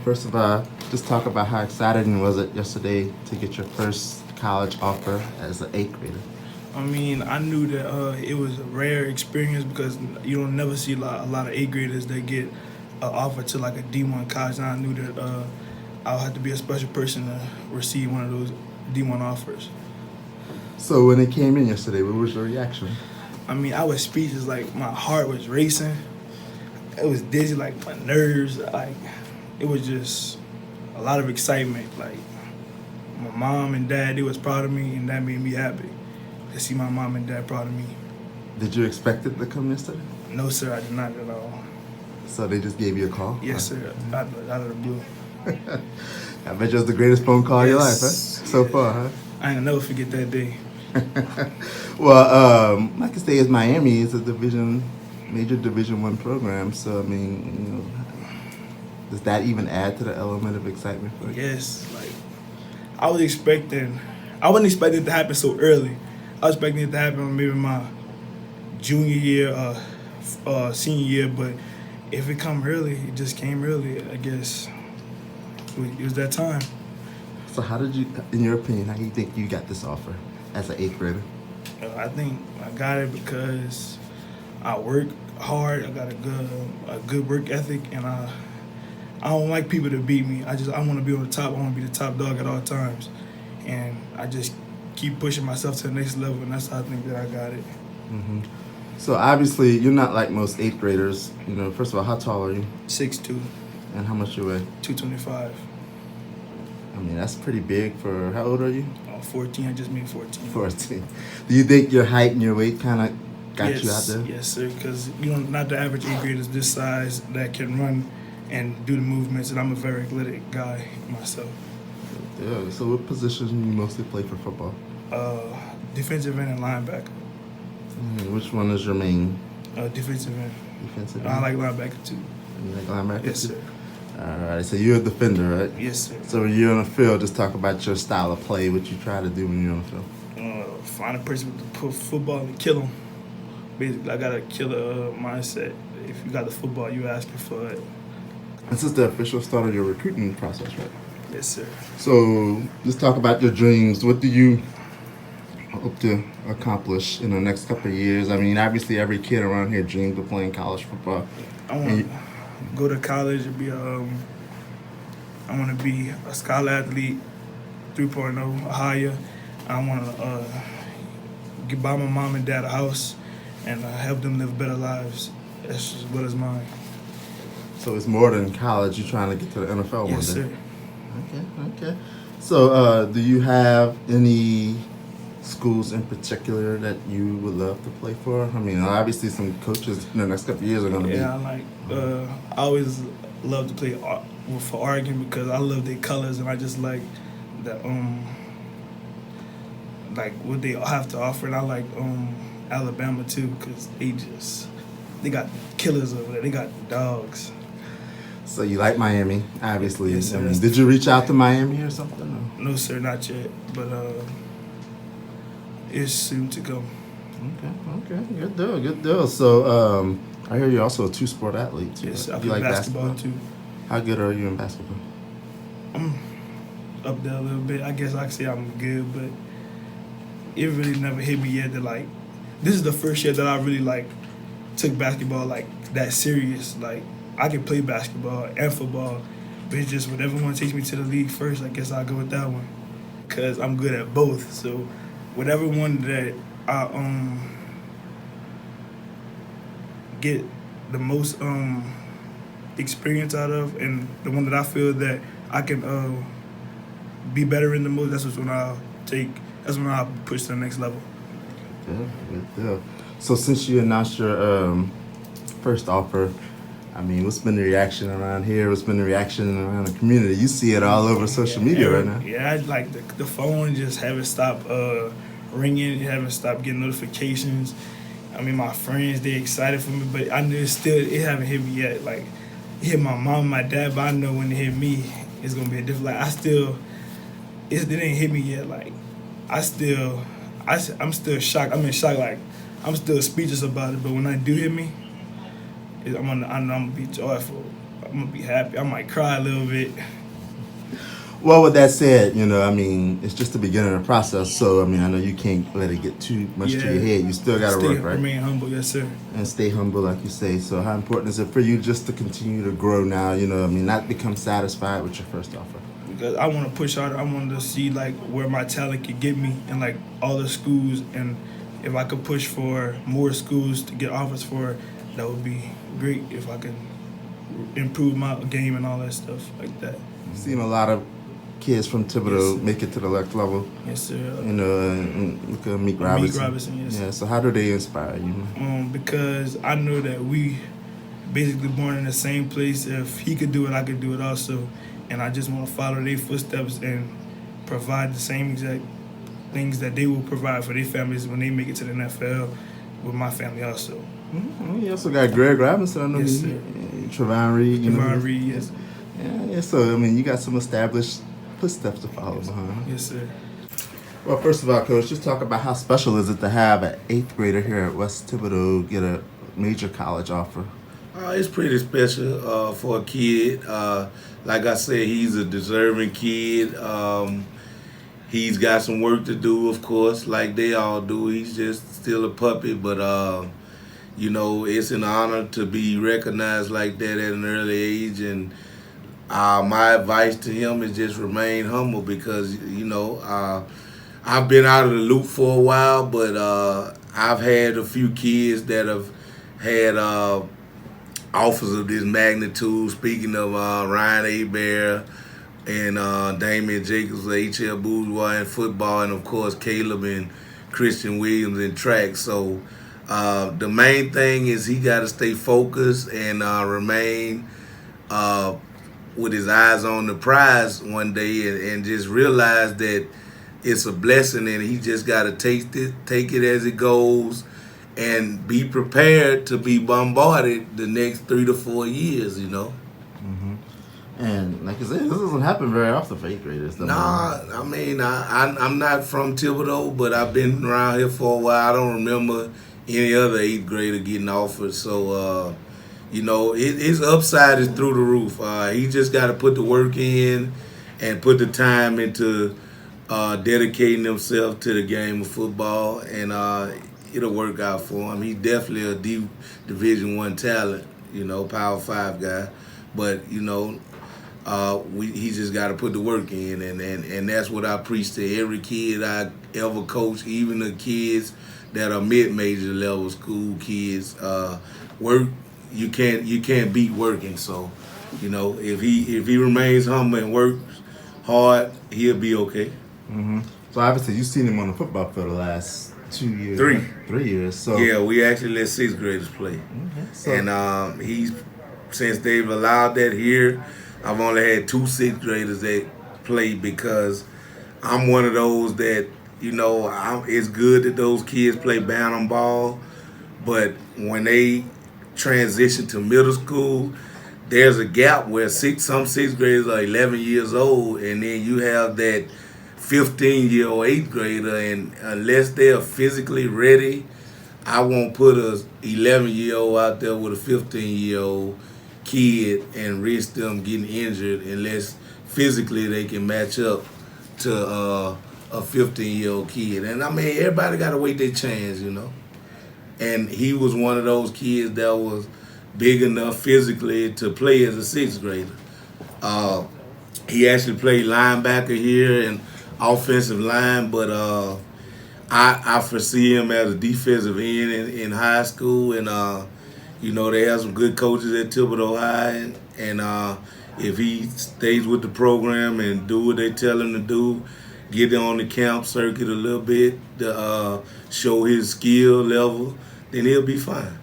First of all, just talk about how exciting was it yesterday to get your first college offer as an eighth grader. I mean, I knew that it was a rare experience because you don't never see a lot of eighth graders that get an offer to like a D1 college. And I knew that I would have to be a special person to receive one of those D1 offers. So when it came in yesterday, what was your reaction? I mean, I was speechless. Like my heart was racing. It was dizzy. Like my nerves. Like it was just a lot of excitement. Like my mom and dad, they was proud of me, and that made me happy to see my mom and dad proud of me. Did you expect it to come yesterday? No, sir, I did not at all. So they just gave you a call? Yes, sir, out of the blue. I bet you it was the greatest phone call of your life, huh? So far, huh? I ain't gonna never forget that day. Well, like I say, Miami is a major Division I program. So I mean, does that even add to the element of excitement for you? Yes, like I wasn't expecting it to happen so early. I was expecting it to happen maybe my junior year, senior year, but if it come early, it just came early. I guess it was that time. So how did you, in your opinion, how do you think you got this offer as an eighth grader? I think I got it because I work hard. I got a good work ethic, and I don't like people to beat me. I want to be on the top. I want to be the top dog at all times, and I just keep pushing myself to the next level, and that's how I think that I got it. Mm-hmm. So obviously, you're not like most eighth graders. First of all, how tall are you? 6'2", And how much you weigh? 225. I mean, that's pretty big for, how old are you? 14. I just made 14. 14. Do you think your height and your weight kind of got you out there? Yes, sir, because not the average eighth grader is this size that can run and do the movements, and I'm a very athletic guy myself. Yeah. So what position do you mostly play for football? Defensive end and linebacker. Which one is your main? Defensive end. Defensive end? I like linebacker too. You like linebacker? Yes, too? sir. All right. So you're a defender, right? Yes, sir. So when you're on the field, just talk about your style of play, what you try to do when you're on the field. Find a person with the football and kill them. Basically, I got a killer mindset. If you got the football, you asking for it. This is the official start of your recruiting process, right? Yes, sir. So let's talk about your dreams. What do you hope to accomplish in the next couple of years? I mean, obviously every kid around here dreams of playing college football. I want to go to college and be I want to be a scholar athlete, 3.0 or higher. I want to buy my mom and dad a house and help them live better lives as well as mine. So it's more than college. You're trying to get to the NFL one day. Yes, sir. Okay. So do you have any schools in particular that you would love to play for? I mean, obviously some coaches in the next couple of years are going to be. Yeah, I always love to play for Oregon because I love their colors and I just like the like what they have to offer, and I like Alabama too because they got killers over there. They got dogs. So you like Miami, obviously. Yes, sir. Did you reach out to Miami or something? Or? No, sir, not yet, but it's soon to come. Okay, good deal. So I hear you're also a two-sport athlete too. Yes, I You play like basketball too. How good are you in basketball? I'm up there a little bit. I guess I can say I'm good, but it really never hit me yet that like this is the first year that I really like took basketball like that serious. Like I can play basketball and football, but it's just whatever one takes me to the league first, I guess I'll go with that one. Cause I'm good at both. So whatever one that I get the most experience out of and the one that I feel that I can be better in the most, that's when I'll push to the next level. Good deal. So since you announced your first offer, I mean, what's been the reaction around here? What's been the reaction around the community? You see it all over social media right now. Yeah, I like the phone just haven't stopped ringing, haven't stopped getting notifications. I mean, my friends, they excited for me, but I knew it haven't hit me yet. Like, it hit my mom, my dad, but I know when it hit me, it's gonna be a different. Like, it didn't hit me yet. Like, I'm still shocked. I'm in shock. Like, I'm still speechless about it. But when it do hit me, I know I'm gonna be joyful. gonna be happy. I might cry a little bit. Well, with that said, you know, I mean, it's just the beginning of the process. So, I mean, I know you can't let it get too much to your head. You still got to work, right? Remain humble, yes, sir. And stay humble, like you say. So, how important is it for you just to continue to grow now? You know, I mean, not become satisfied with your first offer. Because I want to push harder. I want to see like where my talent could get me in like all the schools, and if I could push for more schools to get offers for, that would be great. If I could improve my game and all that stuff like that. I've seen a lot of kids from Thibodaux make it to the next level. Yes, sir. You know, and look at Meek Robinson. Meek Robinson, yes. Yeah. So, how do they inspire you? Because I know that we basically born in the same place. If he could do it, I could do it also. And I just want to follow their footsteps and provide the same exact things that they will provide for their families when they make it to the NFL with my family also. Mm-hmm. You also got Greg Robinson. I know yes, sir. Trevon Reed. Trevon Reed, yes. Yeah. So, I mean, you got some established footsteps to follow behind. Yes, sir. Well, first of all, Coach, just talk about how special is it to have an 8th grader here at West Thibodaux get a major college offer? It's pretty special for a kid. Like I said, he's a deserving kid. He's got some work to do, of course, like they all do. He's just still a puppy, but you know, it's an honor to be recognized like that at an early age. And my advice to him is just remain humble, because, you know, I've been out of the loop for a while, but I've had a few kids that have had offers of this magnitude. Speaking of Ryan Hebert and Damian Jacobs, H.L. Bourgeois in football, and of course Caleb and Christian Williams in track. So the main thing is he got to stay focused and remain with his eyes on the prize one day, and just realize that it's a blessing, and he just got to take it as it goes, and be prepared to be bombarded the next 3 to 4 years, you know. Mm-hmm. And like I said, this doesn't happen very often for 8th graders. Nah, I mean, I'm not from Thibodaux, but I've been around here for a while. I don't remember any other 8th grader getting offered. So, you know, his upside is through the roof. He just got to put the work in and put the time into dedicating himself to the game of football, and it'll work out for him. He's definitely a Division I talent, you know, Power 5 guy. But, you know, he just got to put the work in, and that's what I preach to every kid I ever coach, even the kids that are mid-major level school kids. Work, you can't beat working. So, you know, if he remains humble and works hard, he'll be okay. Mm-hmm. So obviously you've seen him on the football field the last 2 years. 3 years. So yeah, we actually let 6th graders play, so, and since they've allowed that here, I've only had 2 6th graders that play, because I'm one of those that, you know, it's good that those kids play bound ball, but when they transition to middle school, there's a gap where some 6th graders are 11 years old, and then you have that 15-year-old 8th grader, and unless they're physically ready, I won't put a 11-year-old out there with a 15-year-old kid and risk them getting injured unless physically they can match up to a 15-year-old kid. And I mean, everybody got to wait their chance, you know. And he was one of those kids that was big enough physically to play as a 6th grader. He actually played linebacker here and offensive line, but I foresee him as a defensive end in high school, and you know, they have some good coaches at Thibodaux High, and if he stays with the program and do what they tell him to do, get on the camp circuit a little bit to show his skill level, then he'll be fine.